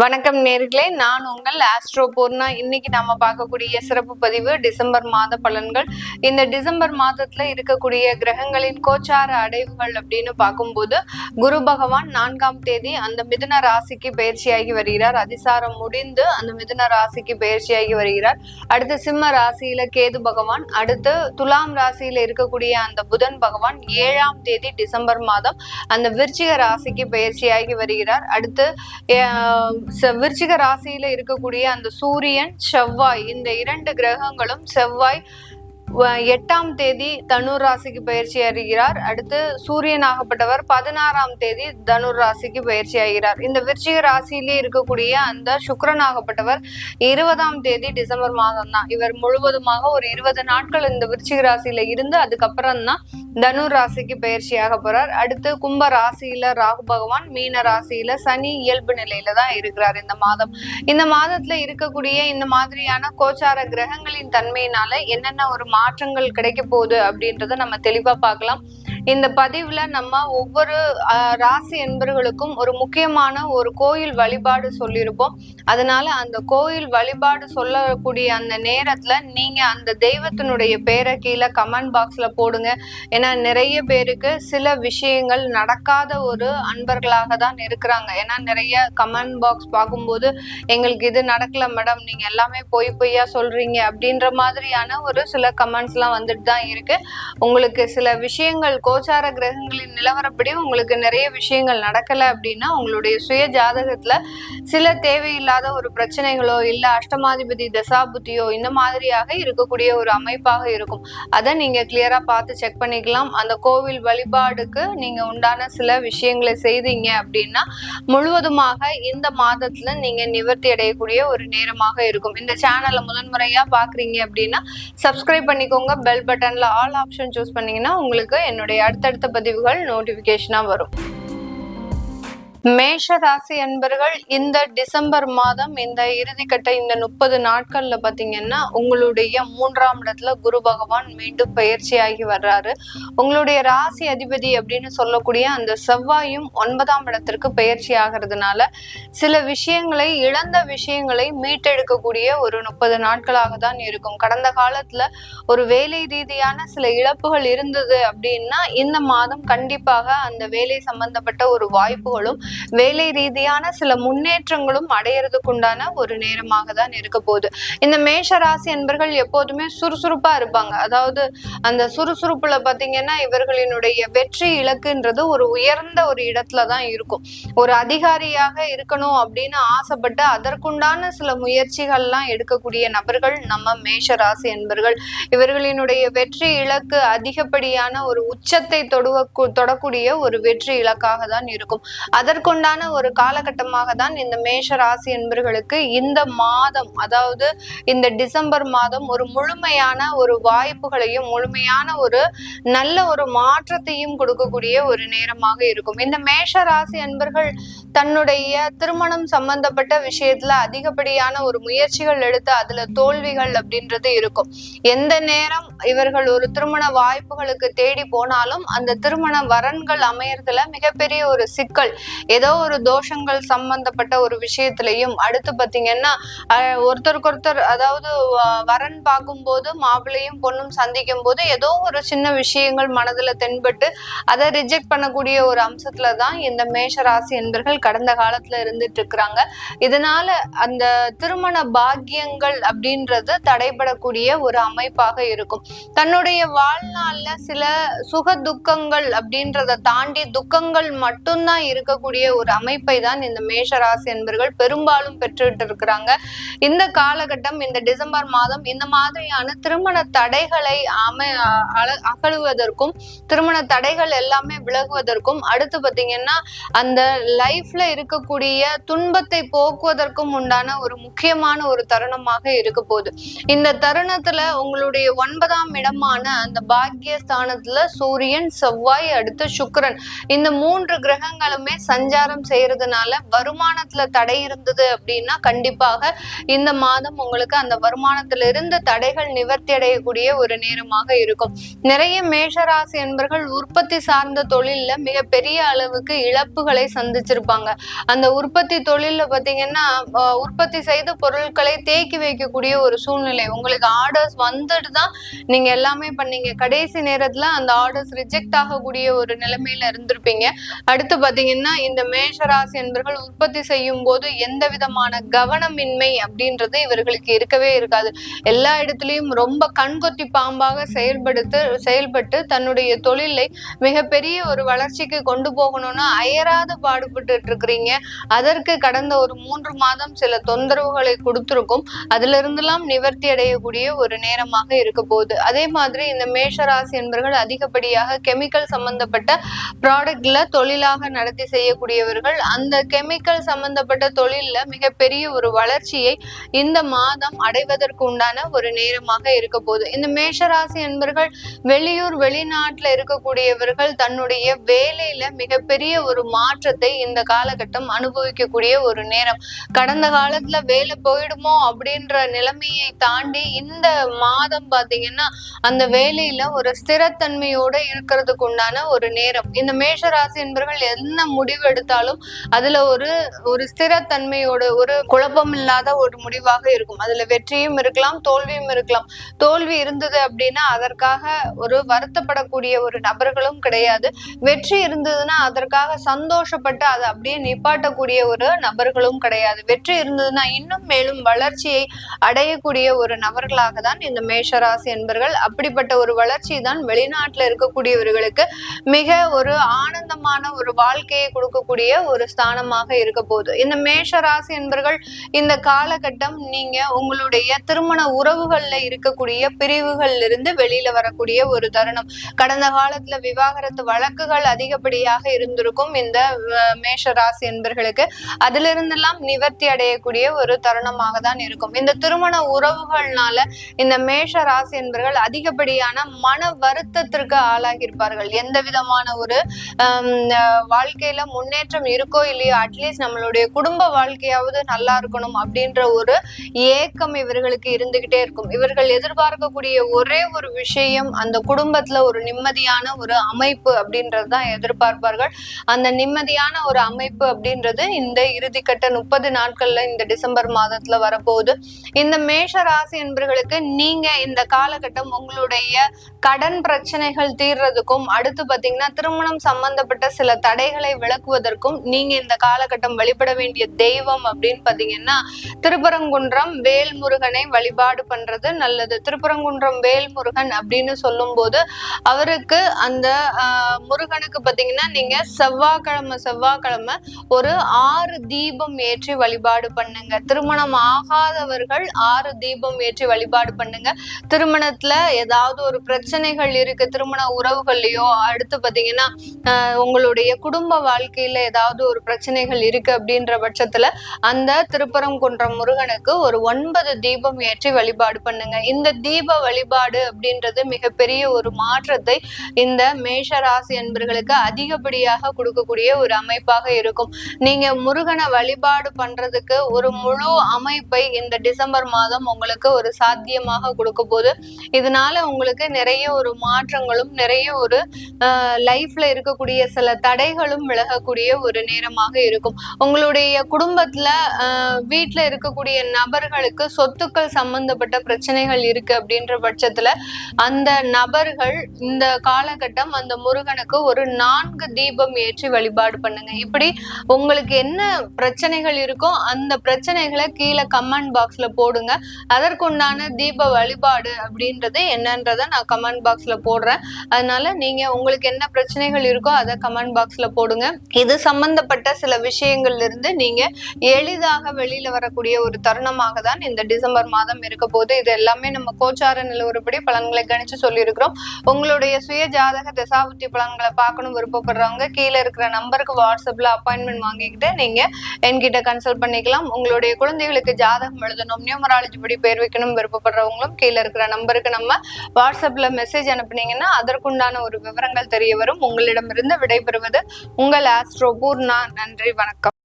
வணக்கம் நேர்களே, நான் உங்கள் ஆஸ்ட்ரோ பூர்ணா. இன்னைக்கு நாம பார்க்கக்கூடிய சிறப்பு பதிவு டிசம்பர் மாத பலன்கள். இந்த டிசம்பர் மாதத்துல இருக்கக்கூடிய கிரகங்களின் கோச்சார அடைவுகள் அப்படின்னு பார்க்கும்போது, குரு பகவான் 4ஆம் தேதி அந்த மிதுன ராசிக்கு பயிற்சியாகி வருகிறார். அதிசாரம் முடிந்து அந்த மிதுன ராசிக்கு பயிற்சியாகி வருகிறார். அடுத்து சிம்ம ராசியில கேது பகவான், அடுத்து துலாம் ராசியில இருக்கக்கூடிய அந்த புதன் பகவான் 7ஆம் தேதி டிசம்பர் மாதம் அந்த விருச்சிக ராசிக்கு பயிற்சியாகி வருகிறார். அடுத்து விருச்சிக ராசியில இருக்கக்கூடிய அந்த சூரியன், செவ்வாய், இந்த 2 கிரகங்களும் செவ்வாய் 8ஆம் தேதி தனுர் ராசிக்கு பயிற்சி ஆகிறார். அடுத்து சூரியன் ஆகப்பட்டவர் 16ஆம் தேதி தனுர் ராசிக்கு பயிற்சி ஆகிறார். இந்த விருச்சிக ராசியிலே இருக்கக்கூடிய அந்த சுக்கிரன் ஆகப்பட்டவர் 20ஆம் தேதி டிசம்பர் மாதம் தான். இவர் முழுவதுமாக ஒரு 20 நாட்கள் இந்த விருச்சிக ராசியில இருந்து அதுக்கப்புறம் தான் தனுர் ராசிக்கு பயிற்சியாக போறார். அடுத்து கும்ப ராசியில ராகு பகவான், மீன ராசியில சனி இயல்பு நிலையில தான் இருக்கிறார் இந்த மாதம். இந்த மாதத்துல இருக்கக்கூடிய இந்த மாதிரியான கோச்சார கிரகங்களின் தன்மையினால என்னென்ன ஒரு மாற்றங்கள் கிடைக்க போகுது அப்படின்றத நம்ம தெளிவா பார்க்கலாம். இந்த பதிவுல நம்ம ஒவ்வொரு ராசி என்பர்களுக்கும் ஒரு முக்கியமான ஒரு கோயில் வழிபாடு சொல்லியிருப்போம். அதனால அந்த கோயில் வழிபாடு சொல்லக்கூடிய அந்த நேரத்துல நீங்க அந்த தெய்வத்தினுடைய பேரை கீழே கமெண்ட் பாக்ஸ்ல போடுங்க. ஏன்னா நிறைய பேருக்கு சில விஷயங்கள் நடக்காத ஒரு அன்பர்களாக தான் இருக்கிறாங்க. ஏன்னா நிறைய கமெண்ட் பாக்ஸ் பார்க்கும்போது எங்களுக்கு இது நடக்கல மேடம், நீங்க எல்லாமே பொய்யா சொல்றீங்க அப்படின்ற மாதிரியான ஒரு சில கமெண்ட்ஸ் எல்லாம் வந்துட்டு தான் இருக்கு. உங்களுக்கு சில விஷயங்கள் கோச்சார கிரகங்களின் நிலவரப்படி உங்களுக்கு நிறைய விஷயங்கள் நடக்கல அப்படின்னா உங்களுடைய சுய ஜாதகத்துல சில தேவையில்லாத ஒரு பிரச்சனைகளோ இல்ல அஷ்டமாதிபதி தசாபுத்தியோ இந்த மாதிரியாக இருக்கக்கூடிய ஒரு அமைப்பாக இருக்கும். அதை நீங்க கிளியரா பார்த்து செக் பண்ணிக்கலாம். அந்த கோவில் வழிபாடுக்கு நீங்க உண்டான சில விஷயங்களை செய்தீங்க அப்படின்னா முழுவதுமாக இந்த மாதத்துல நீங்க நிவர்த்தி அடையக்கூடிய ஒரு நேரமாக இருக்கும். இந்த சேனலை முதன்முறையா பாக்குறீங்க அப்படின்னா சப்ஸ்கிரைப் பண்ணிக்கோங்க. பெல் பட்டன்ல ஆல் ஆப்ஷன் சூஸ் பண்ணீங்கன்னா உங்களுக்கு என்னுடைய அடுத்தடுத்த பதிவுகள் நோட்டிபிகேஷனா வரும். மேஷ ராசி அன்பர்கள், இந்த டிசம்பர் மாதம் இந்த இறுதிக்கட்ட இந்த 30 நாட்கள்ல பாத்தீங்கன்னா உங்களுடைய 3ஆம் இடத்துல குரு பகவான் மீண்டும் பயிற்சியாகி வர்றாரு. உங்களுடைய ராசி அதிபதி அப்படின்னு சொல்லக்கூடிய அந்த செவ்வாயும் 9ஆம் இடத்திற்கு பயிற்சி ஆகிறதுனால சில விஷயங்களை, இழந்த விஷயங்களை மீட்டெடுக்கக்கூடிய ஒரு 30 நாட்களாக தான் இருக்கும். கடந்த காலத்துல ஒரு வேலை ரீதியான சில இழப்புகள் இருந்தது அப்படின்னா இந்த மாதம் கண்டிப்பாக அந்த வேலை சம்பந்தப்பட்ட ஒரு வாய்ப்புகளும் வேலை ரீதியான சில முன்னேற்றங்களும் அடையறதுக்குண்டான ஒரு நேரமாக தான் இருக்க போகுது. இந்த மேஷ ராசி என்பர்கள் எப்போதுமே சுறுசுறுப்பா இருப்பாங்க. அதாவது அந்த சுறுசுறுப்புல பாத்தீங்கன்னா இவர்களினுடைய வெற்றி இலக்குன்றது ஒரு உயர்ந்த ஒரு இடத்துல தான் இருக்கும். ஒரு அதிகாரியாக இருக்கணும் அப்படின்னு ஆசைப்பட்டு அதற்குண்டான சில முயற்சிகள்லாம் எடுக்கக்கூடிய நபர்கள் நம்ம மேஷ ராசி என்பர்கள். இவர்களினுடைய வெற்றி இலக்கு அதிகப்படியான ஒரு உச்சத்தை தொடக்கூடிய ஒரு வெற்றி இலக்காக தான் இருக்கும். அதற்குண்டான ஒரு காலகட்டமாக தான் இந்த மேஷ ராசி என்பர்களுக்கு இந்த மாதம், அதாவது இந்த டிசம்பர் மாதம் ஒரு முழுமையான ஒரு வாய்ப்புகளையும் முழுமையான ஒரு நல்ல ஒரு மாற்றத்தையும் கொடுக்கக்கூடிய ஒரு நேரமாக இருக்கும். இந்த மேஷ ராசி என்பர்கள் தன்னுடைய திருமணம் சம்பந்தப்பட்ட விஷயத்துல அதிகப்படியான ஒரு முயற்சிகள் எடுத்து அதுல தோல்விகள் அப்படின்றது இருக்கும். எந்த நேரம் இவர்கள் ஒரு திருமண வாய்ப்புகளுக்கு தேடி போனாலும் அந்த திருமண வரன்கள் அமையறதுல மிகப்பெரிய ஒரு சிக்கல், ஏதோ ஒரு தோஷங்கள் சம்பந்தப்பட்ட ஒரு விஷயத்திலையும், அடுத்து பாத்தீங்கன்னா ஒருத்தருக்கு ஒருத்தர், அதாவது வரன் பார்க்கும் போது மாப்பிள்ளையும் பொண்ணும் சந்திக்கும் போது ஏதோ ஒரு சின்ன விஷயங்கள் மனதுல தென்பட்டு அதை ரிஜெக்ட் பண்ணக்கூடிய ஒரு அம்சத்துலதான் இந்த மேஷ ராசி என்பர்கள் கடந்த காலத்துல இருந்துட்டு இருக்கிறாங்க. இதனால அந்த திருமண பாக்கியங்கள் அப்படின்றது தடைபடக்கூடிய ஒரு அமைப்பாக இருக்கும். தன்னுடைய வாழ்நாள்ல சில சுக துக்கங்கள் அப்படின்றத தாண்டி துக்கங்கள் மட்டும்தான் இருக்கக்கூடிய ஒரு அமைப்பை தான் இந்த மேஷ ராசி என்பர்கள் பெரும்பாலும் பெற்றுட்டு இருக்கிறாங்க. இந்த காலகட்டம், இந்த டிசம்பர் மாதம் இந்த மாதிரியான திருமண தடைகளை அகழுவதற்கும் திருமண தடைகள் எல்லாமே விலகுவதற்கும், அடுத்து பாத்தீங்கன்னா அந்த லைஃப்ல இருக்கக்கூடிய துன்பத்தை போக்குவதற்கும் உண்டான ஒரு முக்கியமான ஒரு தருணமாக இருக்க போகுது. இந்த தருணத்துல உங்களுடைய 9ஆம் இடமான அந்த பாக்கியஸ்தானத்துல சூரியன், செவ்வாய், அடுத்து சுக்கிரன், இந்த 3 கிரகங்களுமே சஞ்சாரம் செய்யறதுனால வருமானத்துல தடை இருந்தது அப்படின்னா கண்டிப்பாக இந்த மாதம் உங்களுக்கு அந்த வருமானத்துல இருந்து தடைகள் நிவர்த்தி அடையக்கூடிய ஒரு நேரமாக இருக்கும். நிறைய மேஷராசி என்பர்கள் உற்பத்தி சார்ந்த தொழில்ல மிக பெரிய அளவுக்கு இழப்புகளை சந்திச்சிருப்பாங்க. அந்த உற்பத்தி தொழில்ல பாத்தீங்கன்னா உற்பத்தி செய்த பொருட்களை தேக்கி வைக்கக்கூடிய ஒரு சூழ்நிலை, உங்களுக்கு ஆர்டர்ஸ் வந்துட்டு தான் நீங்க எல்லாமே பண்ணீங்க, கடைசி நேரத்துல அந்த ஆர்டர்ஸ் ரிஜெக்ட் ஆகக்கூடிய ஒரு நிலைமையில இருந்திருப்பீங்க. அடுத்து பாத்தீங்கன்னா இந்த மேஷராசி என்பர்கள் உற்பத்தி செய்யும் போது எந்த விதமான கவனமின்மை அப்படின்றது இவர்களுக்கு இருக்கவே இருக்காது. எல்லா இடத்துலயும் ரொம்ப கண்கொத்தி பாம்பாக செயல்பட்டு தன்னுடைய தொழிலை மிகப்பெரிய ஒரு வளர்ச்சிக்கு கொண்டு போகணும்னு அயராது பாடுபட்டு இருக்கிறீங்க. அதற்கு கடந்த ஒரு 3 மாதம் சில தொந்தரவுகளை கொடுத்திருக்கும். அதுல இருந்தெல்லாம் நிவர்த்தி அடையக்கூடிய ஒரு நேரமாக இருக்க போகுது. அதே மாதிரி இந்த மேஷராசி என்பவர்கள் அதிகப்படியாக கெமிக்கல் சம்பந்தப்பட்ட ப்ராடக்ட்ல தொழிலாக நடத்தி செய்யக்கூடியவர்கள். அந்த கெமிக்கல் சம்பந்தப்பட்ட தொழில்ல மிகப்பெரிய ஒரு வளர்ச்சியை இந்த மாதம் அடைவதற்கு உண்டான ஒரு நேரமாக இருக்க போகுது. இந்த மேஷராசி என்பவர்கள் வெளியூர் வெளிநாட்டுல இருக்கக்கூடியவர்கள் தன்னுடைய வேலையில மிகப்பெரிய ஒரு மாற்றத்தை இந்த காலகட்டம் அனுபவிக்கக்கூடிய ஒரு நேரம். கடந்த காலத்துல வேலை போயிடுமோ அப்படின்ற நிலைமையை தாண்டி இந்த மாதம் பாத்தீங்கன்னா அந்த வேலையில ஒரு ஸ்திரத்தன்மையோட இருக்கிறதுக்கு உண்டான ஒரு நேரம். இந்த மேஷராசி என்பவர்கள் என்ன முடிவு எடுத்தாலும் அதுல ஒரு ஸ்திரத்தன்மையோட ஒரு குழப்பம் இல்லாத ஒரு முடிவாக இருக்கும். அதுல வெற்றியும் இருக்கலாம், தோல்வியும் இருக்கலாம். தோல்வி இருந்தது அப்படின்னா அதற்காக ஒரு வருத்தப்படக்கூடிய ஒரு நபர்களும் கிடையாது. வெற்றி இருந்ததுன்னா அதற்காக சந்தோஷப்பட்டு அதை அப்படியே நிப்பாட்டக்கூடிய ஒரு நபர்களும் கிடையாது. வெற்றி இருந்ததுன்னா இன்னும் மேலும் வளர்ச்சியை அடையக்கூடிய ஒரு நபர்களாக தான் இந்த மேஷராசி என்பர்கள். அப்படிப்பட்ட ஒரு வளர்ச்சி தான் வெளிநாட்டுல இருக்கக்கூடியவர்களுக்கு மிக ஒரு ஆனந்தமான ஒரு வாழ்க்கையை கொடுக்கக்கூடிய ஒரு ஸ்தானமாக இருக்க போகுது. இந்த மேஷராசி என்பர்கள் இந்த காலகட்டம் நீங்க உங்களுடைய திருமண உறவுகள்ல இருக்கக்கூடிய பிரிவுகள்ல இருந்து வெளியில வரக்கூடிய ஒரு தருணம். கடந்த காலத்துல விவாகரத்து வழக்குகள் அதிகப்படியாக இருந்திருக்கும் இந்த மேஷ ராசி என்பர்களுக்கு. அதுல இருந்தெல்லாம் நிவர்த்தி அடையக்கூடிய ஒரு தருணமாக தான் இருக்கும். இந்த திருமண உறவுகள்னால இந்த மேஷ ராசி என்பர்கள் அதிகப்படியான மன வருத்தத்திற்கு ஆளாகியிருப்பார்கள். எந்த விதமான ஒரு வாழ்க்கையில முன்னேற்றம் இருக்கோ இல்லையோ அட்லீஸ்ட் நம்மளுடைய குடும்ப வாழ்க்கையாவது நல்லா இருக்கணும் அப்படின்ற ஒரு ஏக்கம் இவர்களுக்கு இருந்துகிட்டே இருக்கும். இவர்கள் எதிர்பார்க்கக்கூடிய ஒரே ஒரு விஷயம் அந்த குடும்பத்துல ஒரு நிம்மதியான ஒரு அமைப்பு அப்படின்றதுதான் எதிர்பார்ப்பார்கள். அந்த நிம்மதியான ஒரு அமைப்பு அப்படின்றது இந்த இறுதிக்கட்ட 30 நாட்கள்ல இந்த டிசம்பர் மாதத்துல வரப்போகுது. இந்த மேஷ ராசி என்பவர்களுக்கு நீங்க இந்த காலகட்டம் உங்களுடைய கடன் பிரச்சனைகள் தீர்றதுக்கும் அடுத்து பாத்தீங்கன்னா திருமணம் சம்பந்தப்பட்ட சில தடைகளை விளக்குவதற்கும் நீங்க இந்த காலகட்டம் வழிபட வேண்டிய தெய்வம் அப்படின்னு பாத்தீங்கன்னா திருப்பரங்குன்றம் வேல்முருகனை வழிபாடு பண்றது நல்லது. திருப்பரங்குன்றம் வேல்முருகன் அப்படின்னு சொல்லும் போது அவருக்கு அந்த முருகனுக்கு பாத்தீங்கன்னா நீங்க செவ்வாய்க்கிழமை ஒரு 6 தீபம் ஏற்றி வழிபாடு பண்ணுங்க. திருமணம் ஆகாதவர்கள் 6 தீபம் ஏற்றி வழிபாடு பண்ணுங்க. திருமணத்துல ஏதாவது ஒரு பிரச்சனைகள் இருக்கு திருமண உறவுகள்லயோ அடுத்து பாத்தீங்கன்னா உங்களுடைய குடும்ப வாழ்க்கையில ஏதாவது ஒரு பிரச்சனைகள் இருக்கு அப்படின்ற பட்சத்துல அந்த திருப்பரங்குன்றம் முருகனுக்கு ஒரு 9 தீபம் ஏற்றி வழிபாடு பண்ணுங்க. இந்த தீப வழிபாடு அப்படின்றது மிகப்பெரிய ஒரு மாற்றத்தை இந்த மேஷ ராசி என்பர்களுக்கு அதிகப்படியாக கொடுக்கக்கூடிய ஒரு அமைப்பாக இருக்கும். நீங்க முருகனை வழிபாடு பண்றதுக்கு ஒரு முழு அமைப்பை இந்த டிசம்பர் மாதம் உங்களுக்கு ஒரு சாத்தியமாக கொடுக்க போது. இதனால உங்களுக்கு நிறைய ஒரு மாற்றங்களும் நிறைய ஒரு லைஃப்ல இருக்கக்கூடிய சில தடைகளும் விலகக்கூடிய ஒரு நேரமாக இருக்கும். உங்களுடைய குடும்பத்துல வீட்டுல இருக்கக்கூடிய நபர்களுக்கு சொத்துக்கள் சம்பந்தப்பட்ட பிரச்சனைகள் இருக்கு அப்படின்ற பட்சத்துல அந்த நபர்கள் இந்த காலகட்டம் அந்த முருகனுக்கு ஒரு 4 தீபம் ஏற்றி வழிபாடு பண்ணுங்க. இப்படி உங்களுக்கு என்ன பிரச்சனைகள் இருக்கோ அந்த பிரச்சனைகளை கீழே கமெண்ட் பாக்ஸ்ல போடுங்க. அதற்குண்டான தீப வழிபாடு அப்படின்றது என்னன்றத நான் கமெண்ட் பாக்ஸ்ல போடுறேன். அதனால நீங்க உங்களுக்கு என்ன பிரச்சனைகள் இருக்கோ அதை கமெண்ட் பாக்ஸ்ல போடுங்க. இது சம்பந்தப்பட்ட சில விஷயங்கள்ல இருந்து நீங்க எளிதாக வெளியில வரக்கூடிய ஒரு தருணமாக தான் இந்த டிசம்பர் மாதம் இருக்க போது. இது எல்லாமே நம்ம கோச்சார நிலவரப்படி பலன்களை கணிச்சு சொல்லி இருக்கிறோம். உங்களுடைய சுய ஜாதக தசாபுத்தி பலன்களை பார்க்கணும் விருப்பப்படுறவங்க கீழே இருக்கிற நம்பருக்கு வாட்ஸ்அப்ல அப்பாயின்மெண்ட் வாங்கிக்கிட்டு நீங்க என்கிட்ட கன்சல்ட் பண்ணிக்கலாம். உங்களுடைய குழந்தைகளுக்கு ஜாதகம் எழுதணும் நியூமராலஜி படி பேர் வைக்கணும் விருப்பப்படுறவங்களும் கீழே இருக்கிற நம்பருக்கு நம்ம வாட்ஸ்அப்ல மெசேஜ் அனுப்புனீங்கன்னா அதற்குண்டான ஒரு விவரங்கள் தெரிய வரும். உங்களிடமிருந்து விடைபெறுவது உங்கள் ஆஸ்ட்ரோ பூர்ணா. நன்றி, வணக்கம்.